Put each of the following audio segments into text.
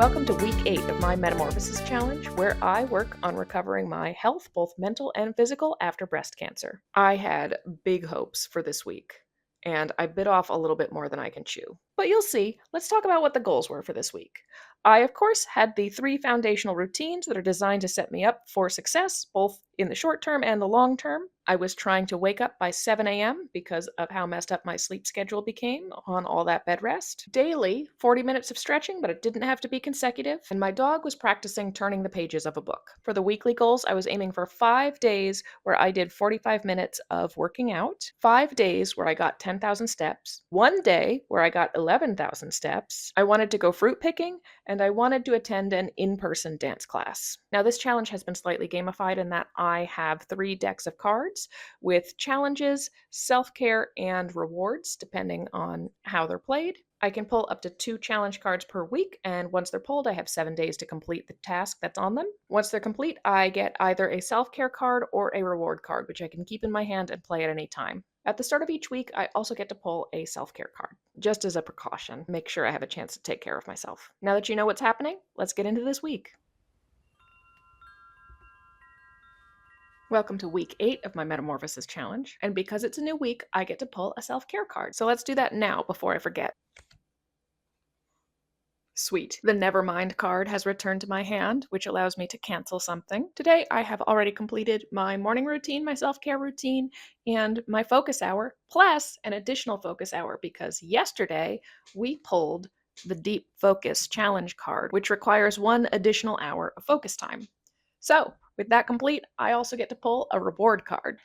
Welcome to week 8 of my Metamorphosis Challenge, where I work on recovering my health, both mental and physical, after breast cancer. I had big hopes for this week, and I bit off a little bit more than I can chew. But you'll see. Let's talk about what the goals were for this week. I, of course, had the 3 foundational routines that are designed to set me up for success, both in the short term and the long term. I was trying to wake up by 7 a.m. because of how messed up my sleep schedule became on all that bed rest. Daily, 40 minutes of stretching, but it didn't have to be consecutive. And my dog was practicing turning the pages of a book. For the weekly goals, I was aiming for 5 days where I did 45 minutes of working out, 5 days where I got 10,000 steps, 1 day where I got 11,000 steps. I wanted to go fruit picking, and I wanted to attend an in-person dance class. Now, this challenge has been slightly gamified in that I have 3 decks of cards with challenges, self-care, and rewards, depending on how they're played. I can pull up to 2 challenge cards per week, and once they're pulled, I have 7 days to complete the task that's on them. Once they're complete, I get either a self-care card or a reward card, which I can keep in my hand and play at any time. At the start of each week, I also get to pull a self-care card, just as a precaution. Make sure I have a chance to take care of myself. Now that you know what's happening, let's get into this week. Welcome to week 8 of my Metamorphosis Challenge, and because it's a new week, I get to pull a self-care card. So let's do that now before I forget. Sweet. The Nevermind card has returned to my hand, which allows me to cancel something. Today, I have already completed my morning routine, my self-care routine, and my focus hour, plus an additional focus hour, because yesterday we pulled the Deep Focus Challenge card, which requires 1 additional hour of focus time. So, with that complete, I also get to pull a reward card.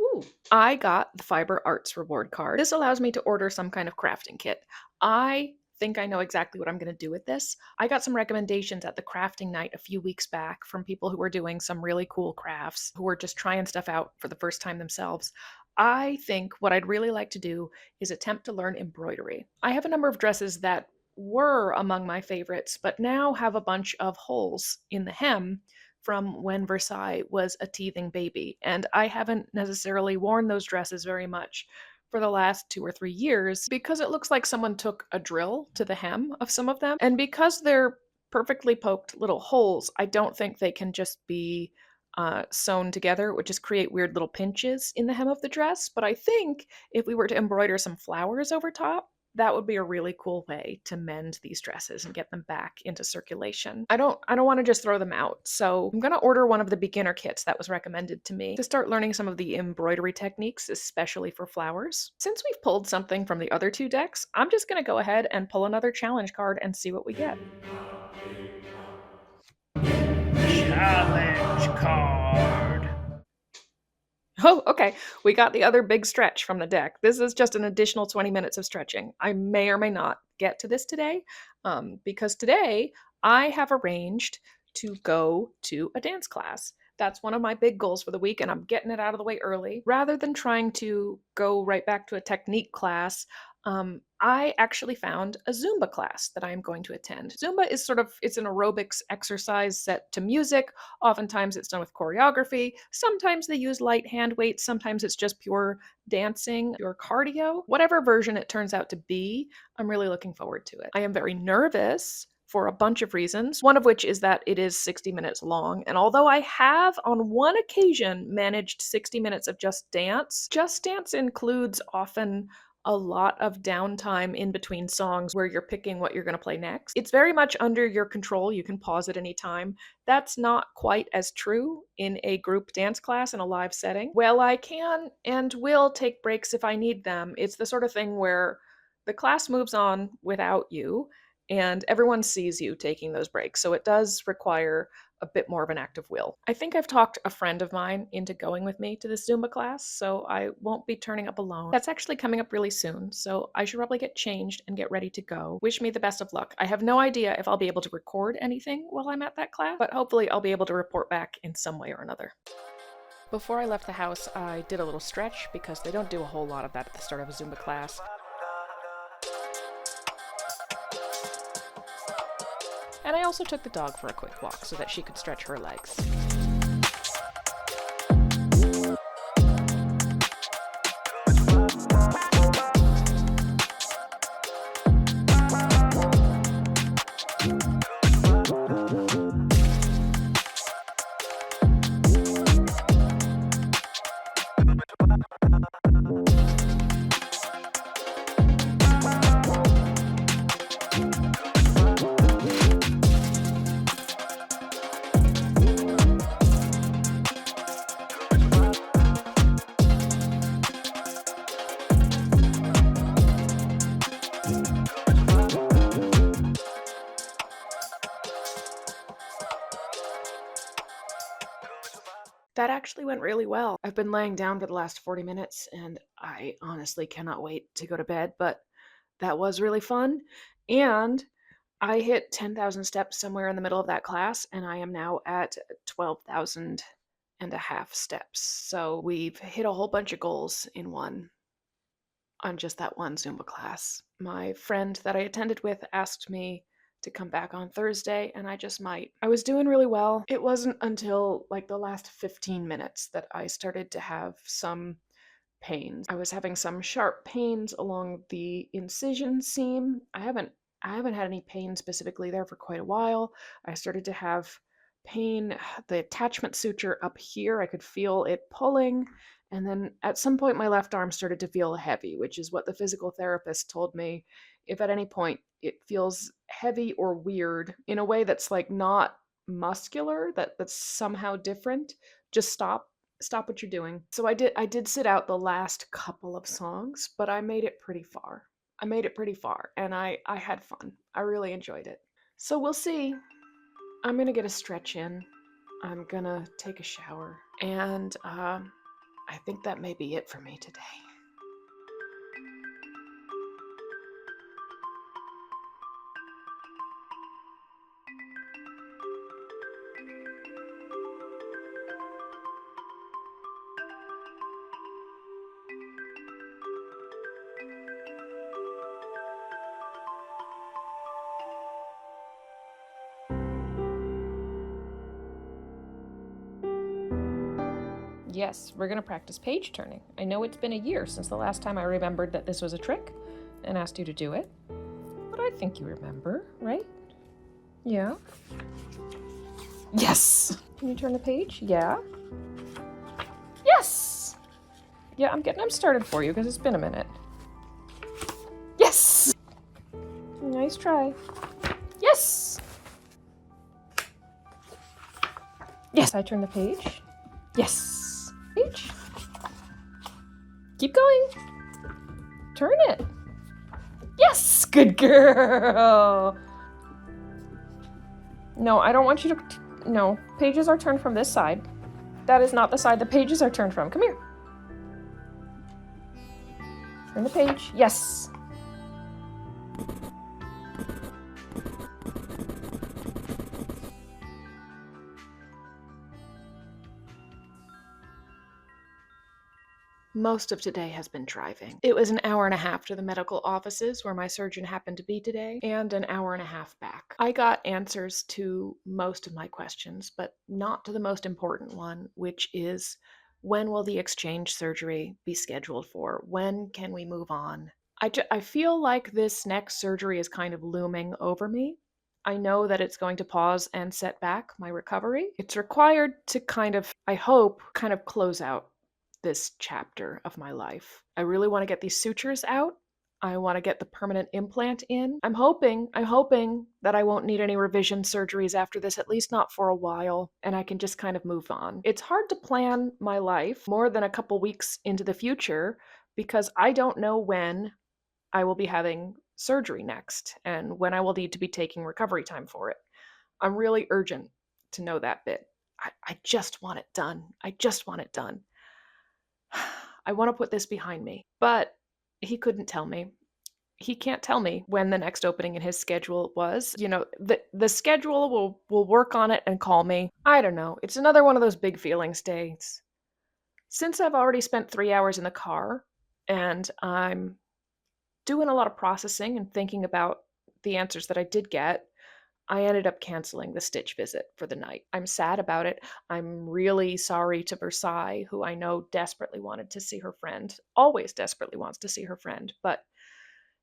Ooh, I got the Fiber Arts reward card. This allows me to order some kind of crafting kit. I think I know exactly what I'm going to do with this. I got some recommendations at the crafting night a few weeks back from people who were doing some really cool crafts, who were just trying stuff out for the first time themselves. I think what I'd really like to do is attempt to learn embroidery. I have a number of dresses that were among my favorites, but now have a bunch of holes in the hem from when Versailles was a teething baby, and I haven't necessarily worn those dresses very much for the last 2 or 3 years because it looks like someone took a drill to the hem of some of them, and because they're perfectly poked little holes, I don't think they can just be sewn together, which just create weird little pinches in the hem of the dress. But I think if we were to embroider some flowers over top, that would be a really cool way to mend these dresses and get them back into circulation. I don't want to just throw them out, so I'm going to order one of the beginner kits that was recommended to me to start learning some of the embroidery techniques, especially for flowers. Since we've pulled something from the other 2 decks, I'm just going to go ahead and pull another challenge card and see what we get. Challenge card. Oh, okay. We got the other big stretch from the deck. This is just an additional 20 minutes of stretching. I may or may not get to this today, because today I have arranged to go to a dance class. That's one of my big goals for the week, and I'm getting it out of the way early. Rather than trying to go right back to a technique class, I actually found a Zumba class that I am going to attend. Zumba is it's an aerobics exercise set to music. Oftentimes it's done with choreography. Sometimes they use light hand weights. Sometimes it's just pure dancing or cardio. Whatever version it turns out to be, I'm really looking forward to it. I am very nervous for a bunch of reasons, one of which is that it is 60 minutes long. And although I have on one occasion managed 60 minutes of Just Dance includes often a lot of downtime in between songs where you're picking what you're going to play next. It's very much under your control. You can pause at any time. That's not quite as true in a group dance class in a live setting. Well, I can and will take breaks if I need them. It's the sort of thing where the class moves on without you, and everyone sees you taking those breaks. So it does require a bit more of an act of will. I think I've talked a friend of mine into going with me to this Zumba class, so I won't be turning up alone. That's actually coming up really soon, so I should probably get changed and get ready to go. Wish me the best of luck. I have no idea if I'll be able to record anything while I'm at that class, but hopefully I'll be able to report back in some way or another. Before I left the house, I did a little stretch because they don't do a whole lot of that at the start of a Zumba class. And I also took the dog for a quick walk so that she could stretch her legs. That actually went really well. I've been laying down for the last 40 minutes and I honestly cannot wait to go to bed, but that was really fun. And I hit 10,000 steps somewhere in the middle of that class, and I am now at 12,000 and a half steps. So we've hit a whole bunch of goals on just that one Zumba class. My friend that I attended with asked me to come back on Thursday, and I just might. I was doing really well. It wasn't until like the last 15 minutes that I started to have some pains. I was having some sharp pains along the incision seam. I haven't had any pain specifically there for quite a while. I started to have pain, the attachment suture up here, I could feel it pulling. And then at some point, my left arm started to feel heavy, which is what the physical therapist told me. If at any point it feels heavy or weird in a way that's like not muscular, that's somehow different, just stop what you're doing. So I did sit out the last couple of songs, but I made it pretty far. And I had fun. I really enjoyed it. So we'll see. I'm gonna get a stretch in. I'm gonna take a shower, and I think that may be it for me today. Yes, we're going to practice page turning. I know it's been a year since the last time I remembered that this was a trick and asked you to do it, but I think you remember, right? Yeah. Yes! Can you turn the page? Yeah. Yes! Yeah, I'm getting them started for you because it's been a minute. Yes! Nice try. Yes! Yes, I turn the page. Yes! Page. Keep going. Turn it. Yes! Good girl! No, I don't want you to... No, pages are turned from this side. That is not the side the pages are turned from. Come here. Turn the page. Yes! Most of today has been driving. It was an hour and a half to the medical offices where my surgeon happened to be today, and an hour and a half back. I got answers to most of my questions, but not to the most important one, which is, when will the exchange surgery be scheduled for? When can we move on? I feel like this next surgery is kind of looming over me. I know that it's going to pause and set back my recovery. It's required to I hope, close out this chapter of my life. I really want to get these sutures out. I want to get the permanent implant in. I'm hoping that I won't need any revision surgeries after this, at least not for a while, and I can just kind of move on. It's hard to plan my life more than a couple weeks into the future because I don't know when I will be having surgery next and when I will need to be taking recovery time for it. I'm really urgent to know that bit. I just want it done. I just want it done. I want to put this behind me. But he couldn't tell me. He can't tell me when the next opening in his schedule was. You know, the schedule will work on it and call me. I don't know. It's another one of those big feelings days. Since I've already spent 3 hours in the car and I'm doing a lot of processing and thinking about the answers that I did get, I ended up canceling the stitch visit for the night. I'm sad about it. I'm really sorry to Versailles, who I know desperately wanted to see her friend, always desperately wants to see her friend, but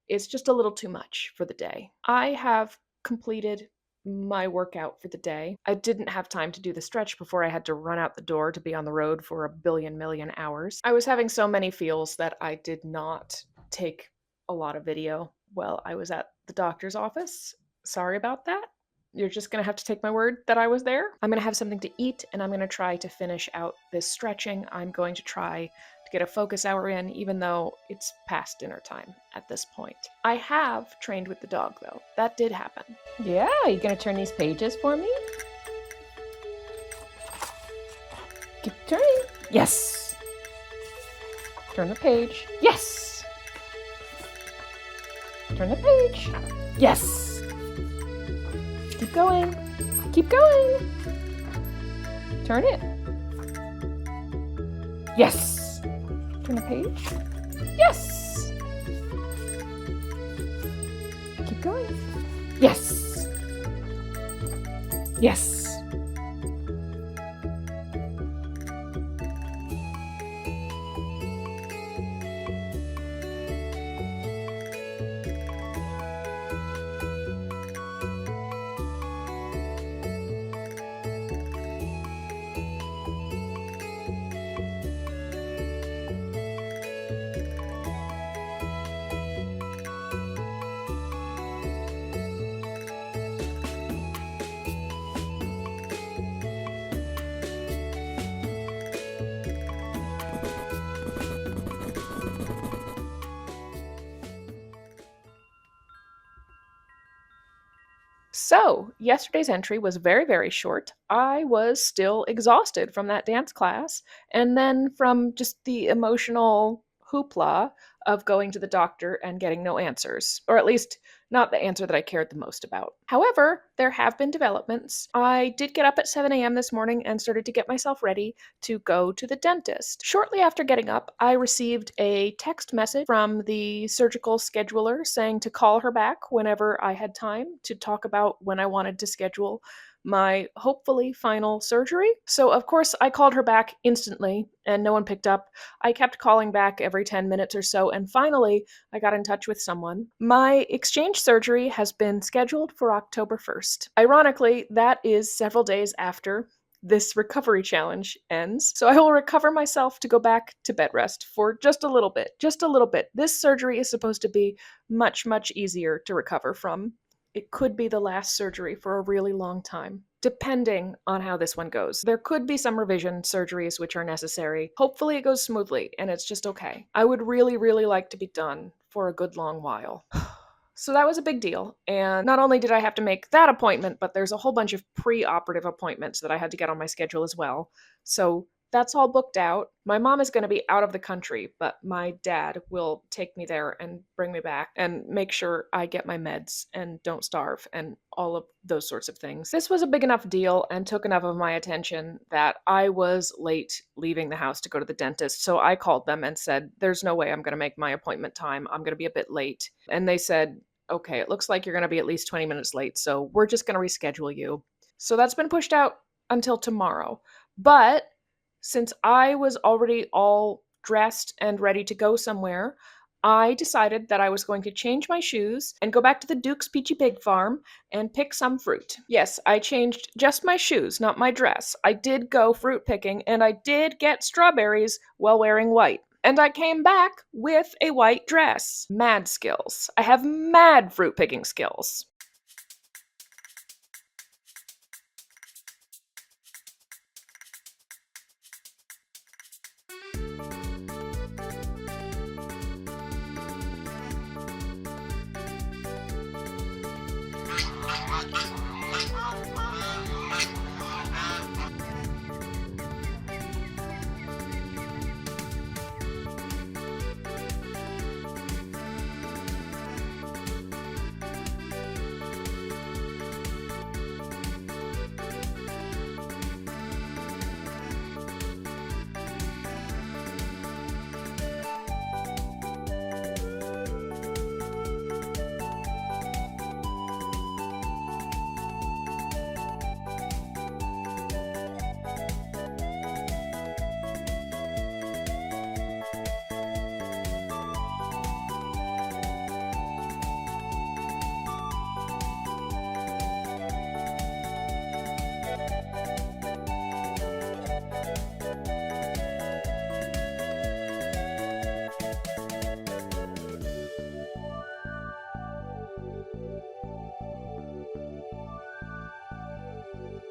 it's just a little too much for the day. I have completed my workout for the day. I didn't have time to do the stretch before I had to run out the door to be on the road for a billion million hours. I was having so many feels that I did not take a lot of video while I was at the doctor's office. Sorry about that. You're just going to have to take my word that I was there. I'm going to have something to eat, and I'm going to try to finish out this stretching. I'm going to try to get a focus hour in, even though it's past dinner time at this point. I have trained with the dog, though. That did happen. Yeah, you going to turn these pages for me? Keep turning. Yes. Turn the page. Yes. Turn the page. Yes. Keep going. Keep going. Turn it. Yes. Turn the page. Yes. Keep going. Yes. Yes. So, yesterday's entry was very, very short. I was still exhausted from that dance class, and then from just the emotional hoopla of going to the doctor and getting no answers, or at least not the answer that I cared the most about. However, there have been developments. I did get up at 7 a.m. this morning and started to get myself ready to go to the dentist. Shortly after getting up, I received a text message from the surgical scheduler saying to call her back whenever I had time to talk about when I wanted to schedule my hopefully final surgery. So, of course, I called her back instantly and no one picked up. I kept calling back every 10 minutes or so, and finally, I got in touch with someone. My exchange surgery has been scheduled for October 1st. Ironically, that is several days after this recovery challenge ends. So I will recover myself to go back to bed rest for just a little bit. Just a little bit. This surgery is supposed to be much, much easier to recover from. It could be the last surgery for a really long time, depending on how this one goes. There could be some revision surgeries which are necessary. Hopefully it goes smoothly and it's just okay. I would really, really like to be done for a good long while. So that was a big deal. And not only did I have to make that appointment, but there's a whole bunch of pre-operative appointments that I had to get on my schedule as well. So that's all booked out. My mom is going to be out of the country, but my dad will take me there and bring me back and make sure I get my meds and don't starve and all of those sorts of things. This was a big enough deal and took enough of my attention that I was late leaving the house to go to the dentist. So I called them and said, there's no way I'm going to make my appointment time. I'm going to be a bit late. And they said, okay, it looks like you're going to be at least 20 minutes late. So we're just going to reschedule you. So that's been pushed out until tomorrow. But since I was already all dressed and ready to go somewhere, I decided that I was going to change my shoes and go back to the Duke's Peachy Pig Farm and pick some fruit. Yes, I changed just my shoes, not my dress. I did go fruit picking and I did get strawberries while wearing white. And I came back with a white dress. Mad skills. I have mad fruit picking skills.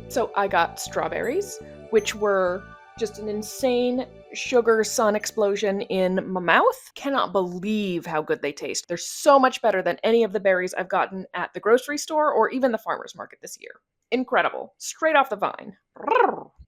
So I got strawberries, which were just an insane sugar sun explosion in my mouth. Cannot believe how good they taste. They're so much better than any of the berries I've gotten at the grocery store or even the farmer's market this year. Incredible. Straight off the vine.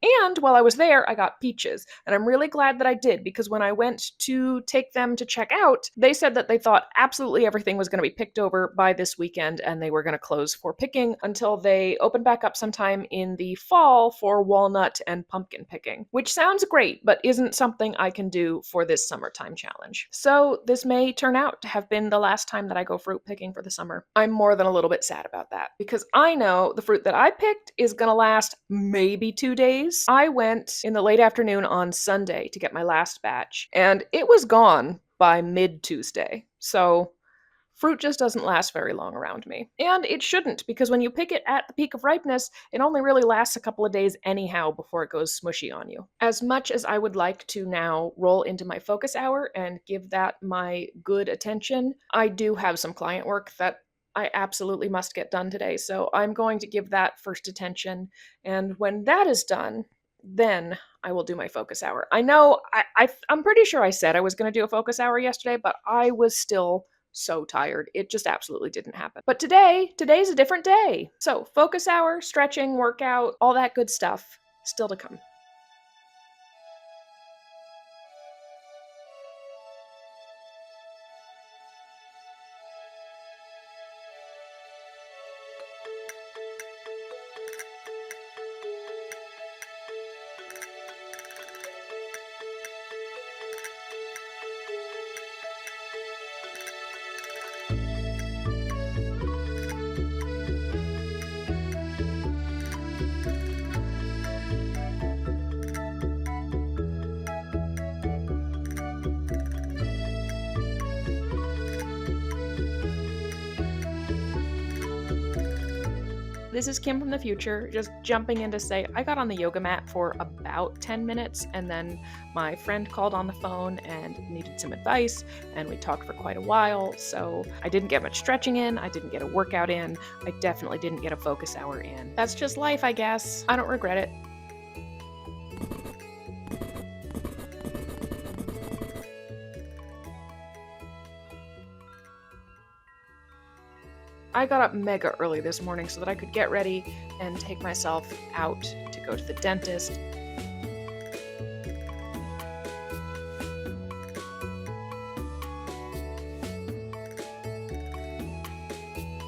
And while I was there, I got peaches. And I'm really glad that I did, because when I went to take them to check out, they said that they thought absolutely everything was going to be picked over by this weekend and they were going to close for picking until they open back up sometime in the fall for walnut and pumpkin picking, which sounds great, but isn't something I can do for this summertime challenge. So this may turn out to have been the last time that I go fruit picking for the summer. I'm more than a little bit sad about that, because I know the fruit that I picked is going to last maybe 2 days. I went in the late afternoon on Sunday to get my last batch, and it was gone by mid-Tuesday. So fruit just doesn't last very long around me. And it shouldn't, because when you pick it at the peak of ripeness, it only really lasts a couple of days anyhow before it goes smushy on you. As much as I would like to now roll into my focus hour and give that my good attention, I do have some client work that I absolutely must get done today. So I'm going to give that first attention. And when that is done, then I will do my focus hour. I know I'm pretty sure I said I was going to do a focus hour yesterday, but I was still so tired. It just absolutely didn't happen. But today's a different day. So focus hour, stretching, workout, all that good stuff still to come. This is Kim from the future, just jumping in to say I got on the yoga mat for about 10 minutes, and then my friend called on the phone and needed some advice, and we talked for quite a while. So I didn't get much stretching in, I didn't get a workout in, I definitely didn't get a focus hour in. That's just life, I guess. I don't regret it. I got up mega early this morning so that I could get ready and take myself out to go to the dentist.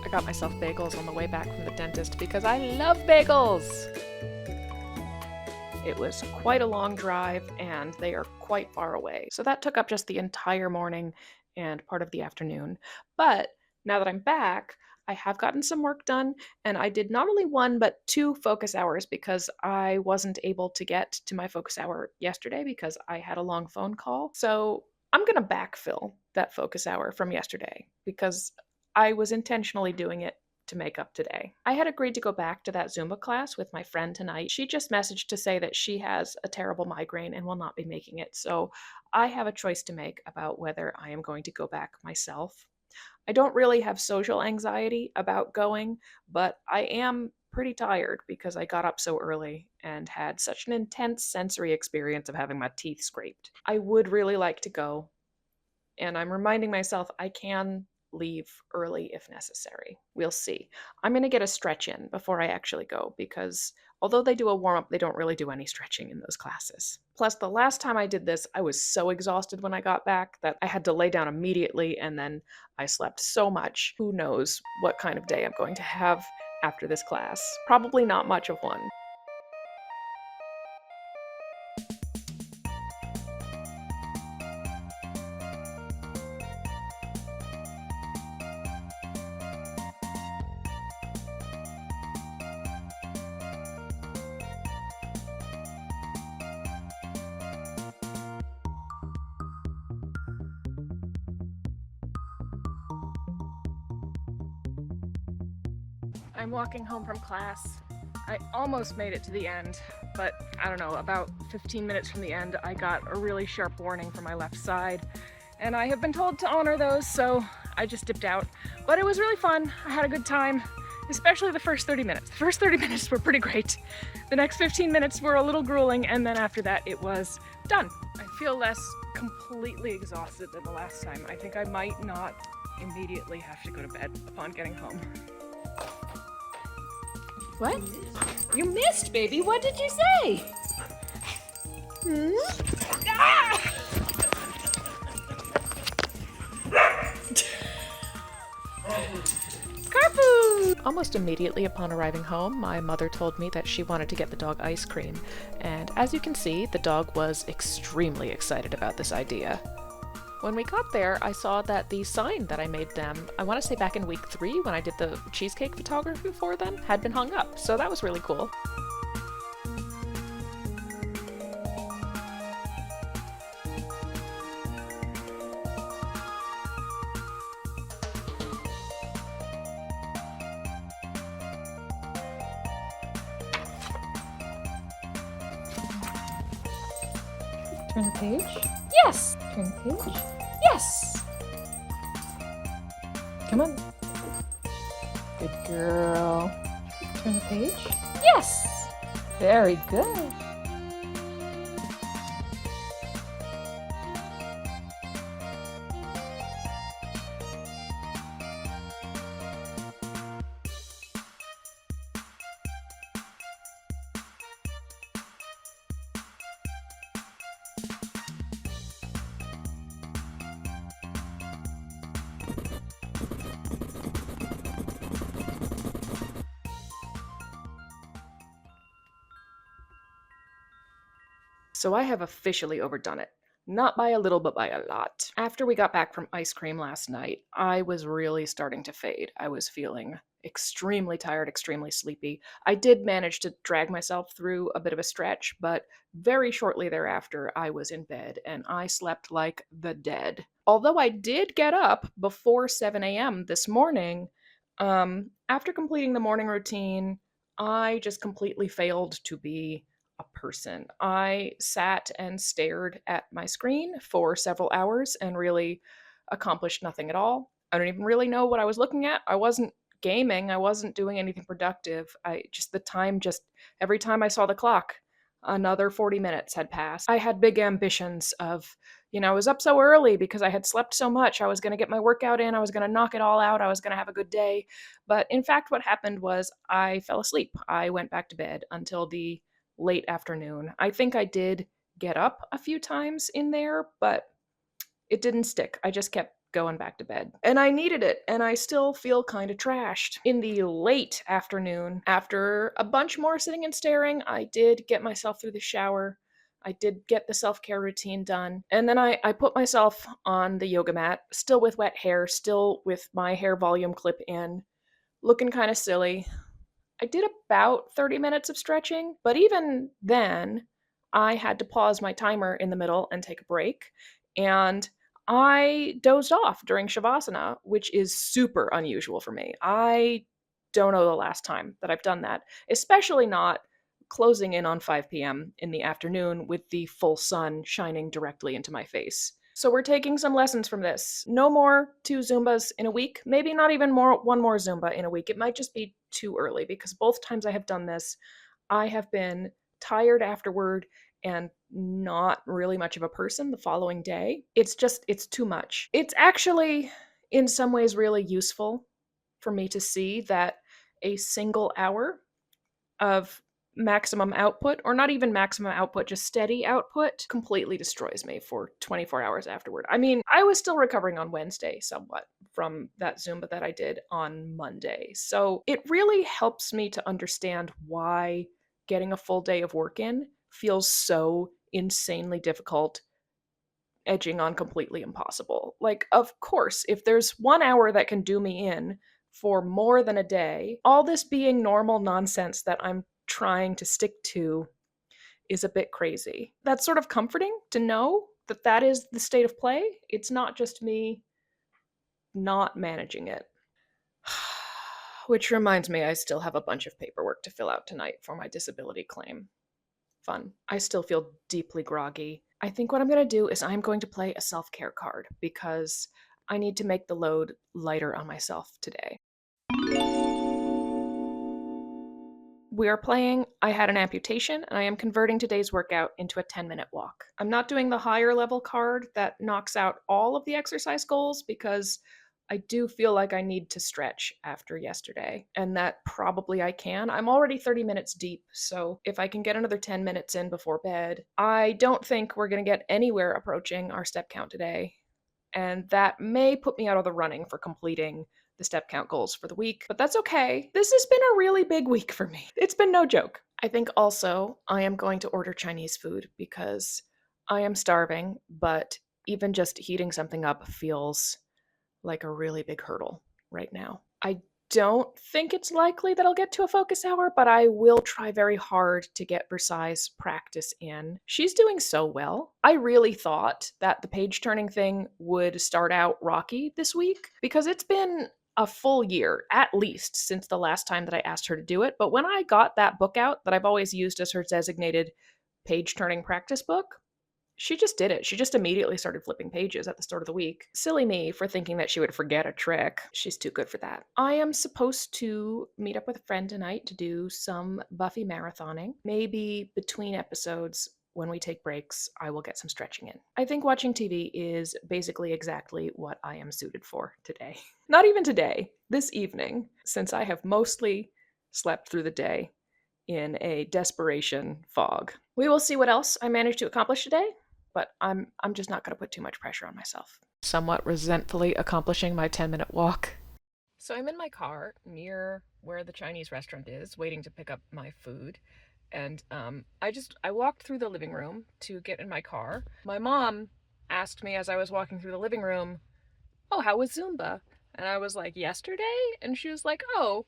I got myself bagels on the way back from the dentist because I love bagels! It was quite a long drive and they are quite far away. So that took up just the entire morning and part of the afternoon. But now that I'm back, I have gotten some work done, and I did not only one but 2 focus hours because I wasn't able to get to my focus hour yesterday because I had a long phone call. So I'm going to backfill that focus hour from yesterday because I was intentionally doing it to make up today. I had agreed to go back to that Zumba class with my friend tonight. She just messaged to say that she has a terrible migraine and will not be making it. So I have a choice to make about whether I am going to go back myself. I don't really have social anxiety about going, but I am pretty tired because I got up so early and had such an intense sensory experience of having my teeth scraped. I would really like to go, and I'm reminding myself I can leave early if necessary. We'll see. I'm going to get a stretch in before I actually go because although they do a warm-up, they don't really do any stretching in those classes. Plus, the last time I did this, I was so exhausted when I got back that I had to lay down immediately, and then I slept so much. Who knows what kind of day I'm going to have after this class. Probably not much of one. I'm walking home from class. I almost made it to the end, but I don't know, about 15 minutes from the end, I got a really sharp warning from my left side, and I have been told to honor those, so I just dipped out. But it was really fun. I had a good time, especially the first 30 minutes. The first 30 minutes were pretty great. The next 15 minutes were a little grueling, and then after that, it was done. I feel less completely exhausted than the last time. I think I might not immediately have to go to bed upon getting home. What? You missed, baby. What did you say? Ah! Carpoo! Almost immediately upon arriving home, my mother told me that she wanted to get the dog ice cream, and as you can see, the dog was extremely excited about this idea. When we got there, I saw that the sign that I made them, I want to say back in week 3 when I did the cheesecake photography for them, had been hung up, so that was really cool. Turn the page. Yes! Turn the page. Yes! Come on. Good girl. Turn the page. Yes! Very good. So I have officially overdone it. Not by a little, but by a lot. After we got back from ice cream last night, I was really starting to fade. I was feeling extremely tired, extremely sleepy. I did manage to drag myself through a bit of a stretch, but very shortly thereafter, I was in bed and I slept like the dead. Although I did get up before 7 a.m. this morning, after completing the morning routine, I just completely failed to be a person. I sat and stared at my screen for several hours and really accomplished nothing at all. I don't even really know what I was looking at. I wasn't gaming, I wasn't doing anything productive. The time just, every time I saw the clock, another 40 minutes had passed. I had big ambitions of, I was up so early because I had slept so much. I was going to get my workout in, I was going to knock it all out, I was going to have a good day. But in fact, what happened was I fell asleep. I went back to bed until the late afternoon. I think I did get up a few times in there, but it didn't stick. I just kept going back to bed. And I needed it, and I still feel kind of trashed. In the late afternoon, after a bunch more sitting and staring, I did get myself through the shower. I did get the self care routine done. And then I put myself on the yoga mat, still with wet hair, still with my hair volume clip in, looking kind of silly. I did about 30 minutes of stretching, but even then, I had to pause my timer in the middle and take a break. And I dozed off during Shavasana, which is super unusual for me. I don't know the last time that I've done that, especially not closing in on 5 p.m. in the afternoon with the full sun shining directly into my face. So we're taking some lessons from this. No more 2 Zumbas in a week, maybe not even one more Zumba in a week. It might just be too early because both times I have done this, I have been tired afterward and not really much of a person the following day. It's too much. It's actually in some ways really useful for me to see that a single hour of maximum output, or not even maximum output, just steady output, completely destroys me for 24 hours afterward. I mean, I was still recovering on Wednesday somewhat from that Zumba that I did on Monday. So it really helps me to understand why getting a full day of work in feels so insanely difficult, edging on completely impossible. Like, of course, if there's 1 hour that can do me in for more than a day, all this being normal nonsense that I'm trying to stick to is a bit crazy. That's sort of comforting to know that that is the state of play. It's not just me not managing it. Which reminds me, I still have a bunch of paperwork to fill out tonight for my disability claim. Fun. I still feel deeply groggy. I think what I'm going to do is I'm going to play a self-care card because I need to make the load lighter on myself today. We are playing I Had an Amputation, and I am converting today's workout into a 10-minute walk. I'm not doing the higher level card that knocks out all of the exercise goals because I do feel like I need to stretch after yesterday, and that probably I can. I'm already 30 minutes deep, so if I can get another 10 minutes in before bed, I don't think we're going to get anywhere approaching our step count today. And that may put me out of the running for completing the step count goals for the week, but that's okay. This has been a really big week for me. It's been no joke. I think also I am going to order Chinese food because I am starving, but even just heating something up feels like a really big hurdle right now. I don't think it's likely that I'll get to a focus hour, but I will try very hard to get Versailles practice in. She's doing so well. I really thought that the page turning thing would start out rocky this week because it's been a full year at least since the last time that I asked her to do it. But when I got that book out that I've always used as her designated page turning practice book, she just did it. She just immediately started flipping pages at the start of the week. Silly me for thinking that she would forget a trick. She's too good for that. I am supposed to meet up with a friend tonight to do some Buffy marathoning. Maybe between episodes, when we take breaks, I will get some stretching in. I think watching TV is basically exactly what I am suited for today. Not even today, this evening, since I have mostly slept through the day in a desperation fog. We will see what else I manage to accomplish today, but I'm just not going to put too much pressure on myself. Somewhat resentfully accomplishing my 10-minute walk. So I'm in my car near where the Chinese restaurant is, waiting to pick up my food. And I walked through the living room to get in my car. My mom asked me as I was walking through the living room, "Oh, how was Zumba?" And I was like, "Yesterday?" And she was like, "Oh,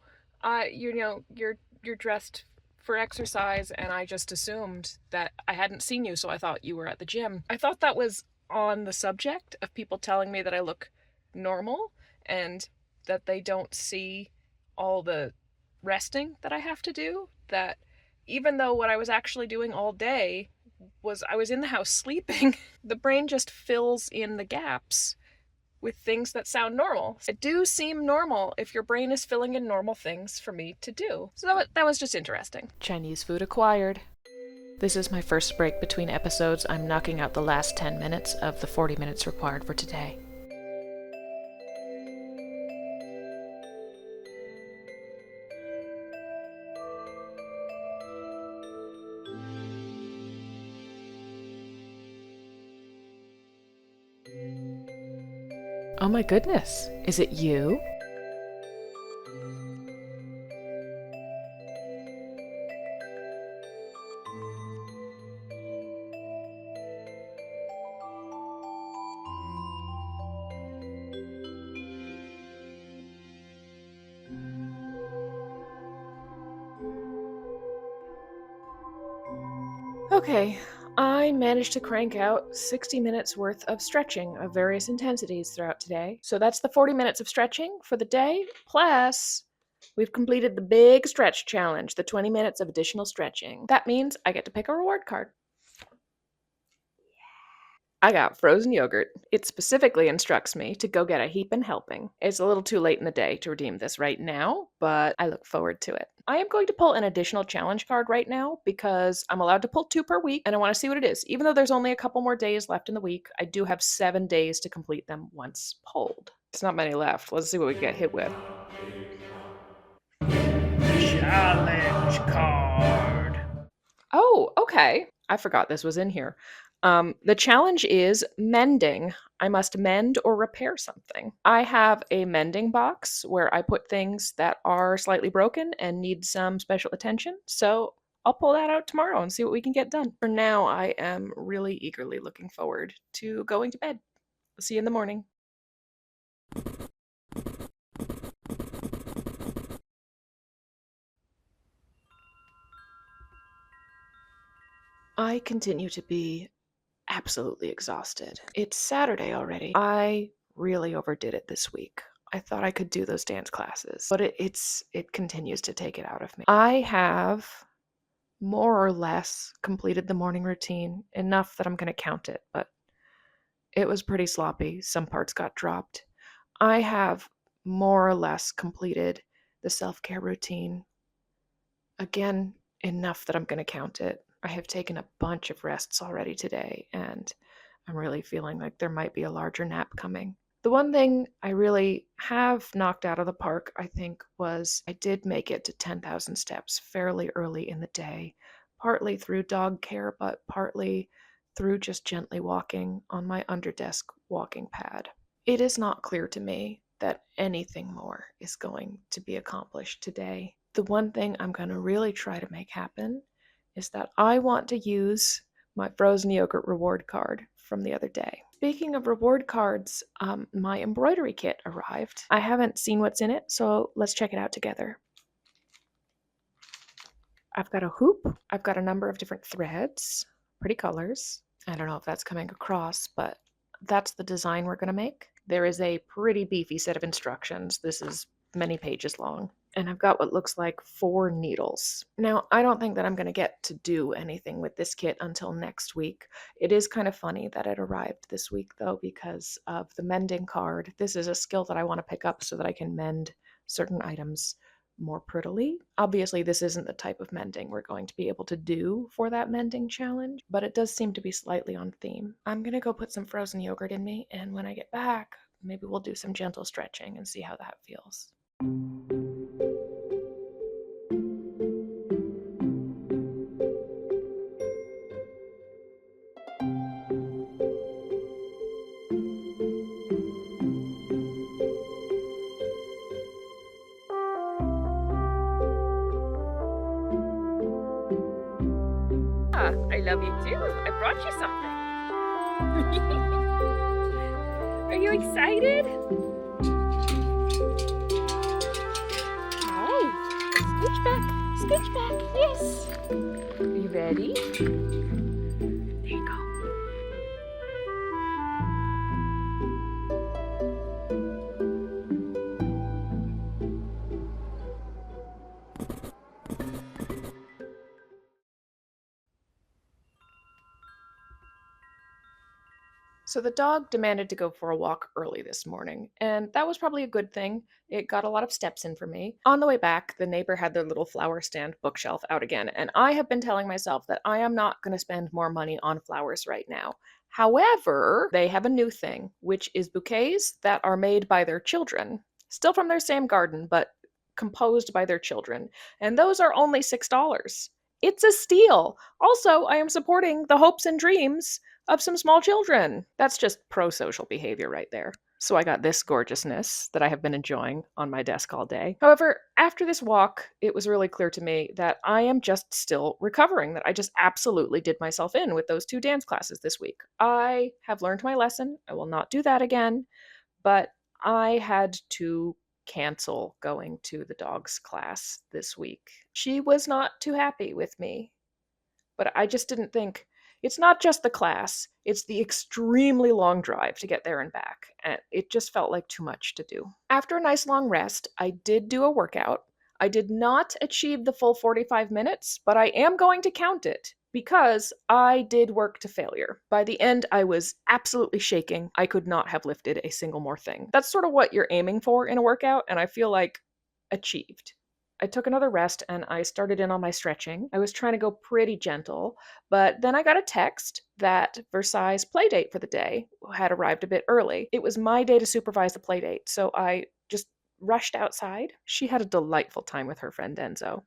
you're dressed for exercise, and I just assumed that I hadn't seen you, so I thought you were at the gym." I thought that was on the subject of people telling me that I look normal and that they don't see all the resting that I have to do. That even though what I was actually doing all day was I was in the house sleeping, the brain just fills in the gaps with things that sound normal. It do seem normal if your brain is filling in normal things for me to do. So that was just interesting. Chinese food acquired. This is my first break between episodes. I'm knocking out the last 10 minutes of the 40 minutes required for today. Oh my goodness, is it you? Okay, I managed to crank out 60 minutes worth of stretching of various intensities throughout today. So that's the 40 minutes of stretching for the day, plus we've completed the big stretch challenge, the 20 minutes of additional stretching. That means I get to pick a reward card. I got frozen yogurt. It specifically instructs me to go get a heapin' helping. It's a little too late in the day to redeem this right now, but I look forward to it. I am going to pull an additional challenge card right now because I'm allowed to pull 2 per week and I want to see what it is. Even though there's only a couple more days left in the week, I do have 7 days to complete them once pulled. It's not many left. Let's see what we get hit with. Challenge card. Oh, okay. I forgot this was in here. The challenge is mending. I must mend or repair something. I have a mending box where I put things that are slightly broken and need some special attention. So I'll pull that out tomorrow and see what we can get done. For now, I am really eagerly looking forward to going to bed. See you in the morning. I continue to be absolutely exhausted. It's Saturday already. I really overdid it this week. I thought I could do those dance classes, but it continues to take it out of me. I have more or less completed the morning routine enough that I'm going to count it, but it was pretty sloppy. Some parts got dropped. I have more or less completed the self-care routine. Again, enough that I'm going to count it. I have taken a bunch of rests already today, and I'm really feeling like there might be a larger nap coming. The one thing I really have knocked out of the park, I think, was I did make it to 10,000 steps fairly early in the day, partly through dog care, but partly through just gently walking on my underdesk walking pad. It is not clear to me that anything more is going to be accomplished today. The one thing I'm going to really try to make happen is that I want to use my frozen yogurt reward card from the other day. Speaking of reward cards, my embroidery kit arrived. I haven't seen what's in it, so let's check it out together. I've got a hoop, I've got a number of different threads, pretty colors. I don't know if that's coming across, but that's the design we're going to make. There is a pretty beefy set of instructions. This is many pages long. And I've got what looks like 4 needles. Now, I don't think that I'm going to get to do anything with this kit until next week. It is kind of funny that it arrived this week, though, because of the mending card. This is a skill that I want to pick up so that I can mend certain items more prettily. Obviously, this isn't the type of mending we're going to be able to do for that mending challenge, but it does seem to be slightly on theme. I'm going to go put some frozen yogurt in me, and when I get back, maybe we'll do some gentle stretching and see how that feels. I love you too. I brought you something. Are you excited? Hi. Scooch back. Scooch back. Yes. Are you ready? There you go. So the dog demanded to go for a walk early this morning, and that was probably a good thing. It got a lot of steps in for me. On the way back, the neighbor had their little flower stand bookshelf out again, and I have been telling myself that I am not going to spend more money on flowers right now. However, they have a new thing, which is bouquets that are made by their children, still from their same garden, but composed by their children, and those are only $6. It's a steal. Also, I am supporting the hopes and dreams of some small children. That's just pro-social behavior right there. So I got this gorgeousness that I have been enjoying on my desk all day. However, after this walk, it was really clear to me that I am just still recovering, that I just absolutely did myself in with those 2 dance classes this week. I have learned my lesson. I will not do that again, but I had to cancel going to the dog's class this week. She was not too happy with me, but I just didn't think it's not just the class, it's the extremely long drive to get there and back, and it just felt like too much to do. After a nice long rest, I did do a workout. I did not achieve the full 45 minutes, but I am going to count it because I did work to failure. By the end, I was absolutely shaking. I could not have lifted a single more thing. That's sort of what you're aiming for in a workout, and I feel like achieved. I took another rest and I started in on my stretching. I was trying to go pretty gentle, but then I got a text that Versailles' playdate for the day had arrived a bit early. It was my day to supervise the playdate, so I just rushed outside. She had a delightful time with her friend Enzo.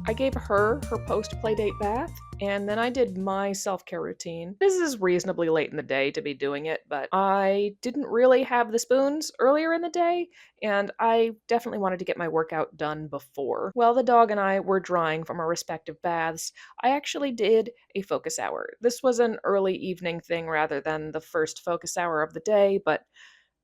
I gave her her post playdate bath, and then I did my self-care routine. This is reasonably late in the day to be doing it, but I didn't really have the spoons earlier in the day, and I definitely wanted to get my workout done before. While the dog and I were drying from our respective baths, I actually did a focus hour. This was an early evening thing rather than the first focus hour of the day, but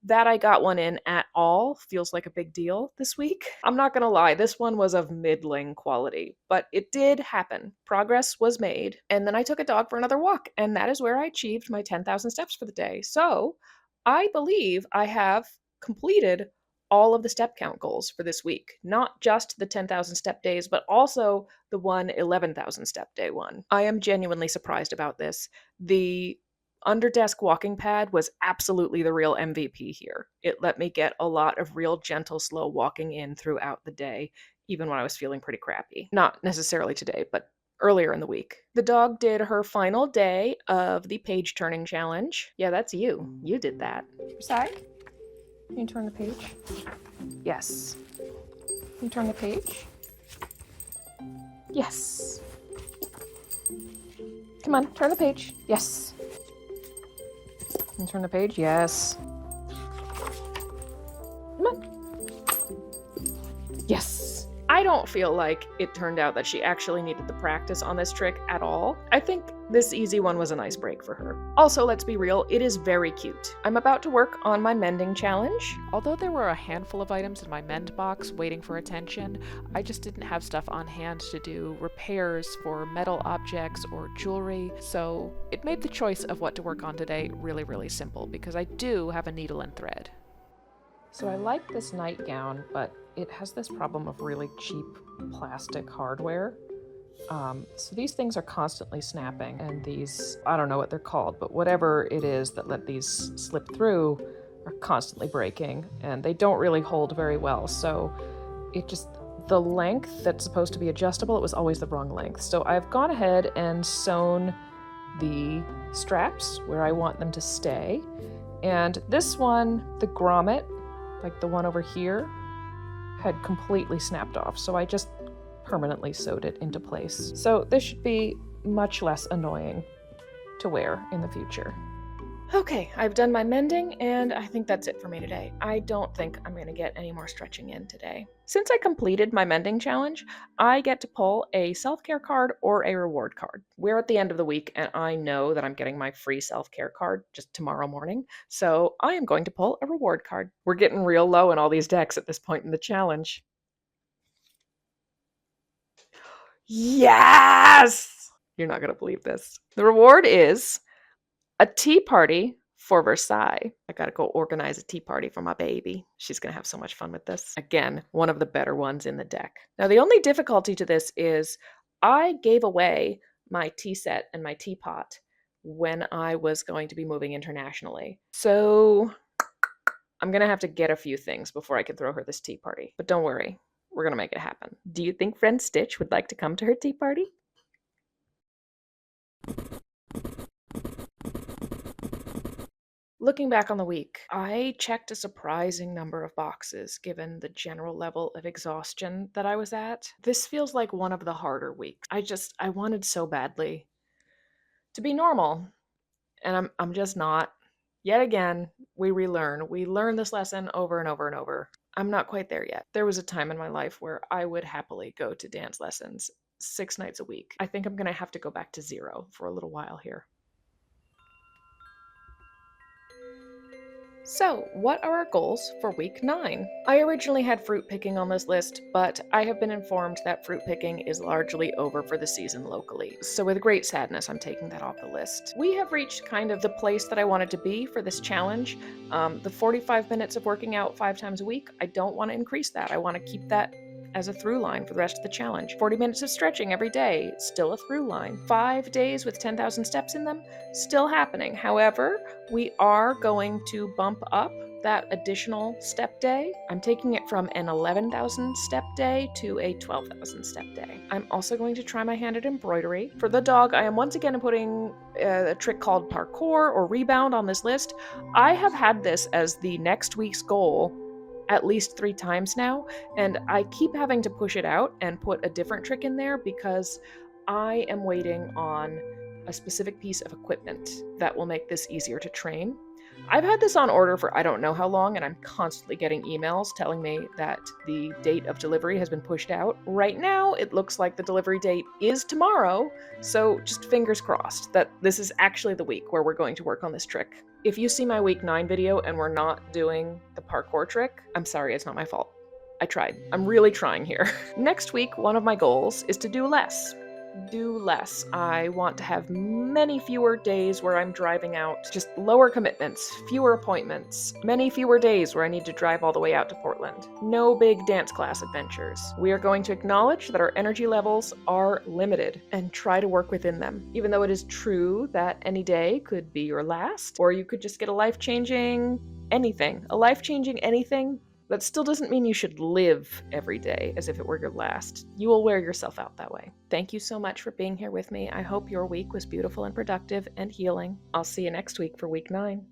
that I got one in at all feels like a big deal this week. I'm not gonna lie, this one was of middling quality, but it did happen. Progress was made, and then I took a dog for another walk, and that is where I achieved my 10,000 steps for the day. So I believe I have completed all of the step count goals for this week, not just the 10,000 step days, but also the 11,000 step day one. I am genuinely surprised about this. The under desk walking pad was absolutely the real MVP here. It let me get a lot of real gentle, slow walking in throughout the day, even when I was feeling pretty crappy. Not necessarily today, but earlier in the week. The dog did her final day of the page turning challenge. Yeah, that's you. You did that. Versailles, can you turn the page? Yes. Can you turn the page? Yes. Come on, turn the page. Yes. Can you turn the page? Yes. Come on. Yes. I don't feel like it turned out that she actually needed the practice on this trick at all. I think this easy one was a nice break for her. Also, let's be real, it is very cute. I'm about to work on my mending challenge. Although there were a handful of items in my mend box waiting for attention, I just didn't have stuff on hand to do repairs for metal objects or jewelry, so it made the choice of what to work on today really, really simple, because I do have a needle and thread. So I like this nightgown, but it has this problem of really cheap plastic hardware. So these things are constantly snapping, and these, I don't know what they're called, but whatever it is that let these slip through are constantly breaking, and they don't really hold very well. So the length that's supposed to be adjustable, it was always the wrong length. So I've gone ahead and sewn the straps where I want them to stay. And this one, the grommet, like the one over here, had completely snapped off, so I just permanently sewed it into place. So this should be much less annoying to wear in the future. Okay, I've done my mending, and I think that's it for me today. I don't think I'm going to get any more stretching in today. Since I completed my mending challenge, I get to pull a self-care card or a reward card. We're at the end of the week, and I know that I'm getting my free self-care card just tomorrow morning, so I am going to pull a reward card. We're getting real low in all these decks at this point in the challenge. Yes! You're not going to believe this. The reward is a tea party for Versailles. I gotta go organize a tea party for my baby. She's gonna have so much fun with this. Again, one of the better ones in the deck. Now, the only difficulty to this is I gave away my tea set and my teapot when I was going to be moving internationally. So I'm gonna have to get a few things before I can throw her this tea party. But don't worry, we're gonna make it happen. Do you think friend Stitch would like to come to her tea party? Looking back on the week, I checked a surprising number of boxes given the general level of exhaustion that I was at. This feels like one of the harder weeks. I wanted so badly to be normal, and I'm just not. Yet again, we relearn. We learn this lesson over and over and over. I'm not quite there yet. There was a time in my life where I would happily go to dance lessons 6 nights a week. I think I'm going to have to go back to 0 for a little while here. So, what are our goals for week 9? I originally had fruit picking on this list, but I have been informed that fruit picking is largely over for the season locally. So with great sadness, I'm taking that off the list. We have reached kind of the place that I wanted to be for this challenge. The 45 minutes of working out 5 times a week, I don't want to increase that. I want to keep that as a through line for the rest of the challenge. 40 minutes of stretching every day, still a through line. 5 days with 10,000 steps in them, still happening. However, we are going to bump up that additional step day. I'm taking it from an 11,000 step day to a 12,000 step day. I'm also going to try my hand at embroidery. For the dog, I am once again putting a trick called parkour or rebound on this list. I have had this as the next week's goal at least 3 times now, and I keep having to push it out and put a different trick in there because I am waiting on a specific piece of equipment that will make this easier to train. I've had this on order for I don't know how long, and I'm constantly getting emails telling me that the date of delivery has been pushed out. Right now, it looks like the delivery date is tomorrow, so just fingers crossed that this is actually the week where we're going to work on this trick. If you see my week 9 video and we're not doing the parkour trick, I'm sorry, it's not my fault. I tried. I'm really trying here. Next week, one of my goals is to do less. do less. I want to have many fewer days where I'm driving out, just lower commitments, fewer appointments, many fewer days where I need to drive all the way out to Portland. No big dance class adventures. We are going to acknowledge that our energy levels are limited and try to work within them. Even though it is true that any day could be your last, or you could just get a life-changing anything. A life-changing anything that still doesn't mean you should live every day as if it were your last. You will wear yourself out that way. Thank you so much for being here with me. I hope your week was beautiful and productive and healing. I'll see you next week for week 9.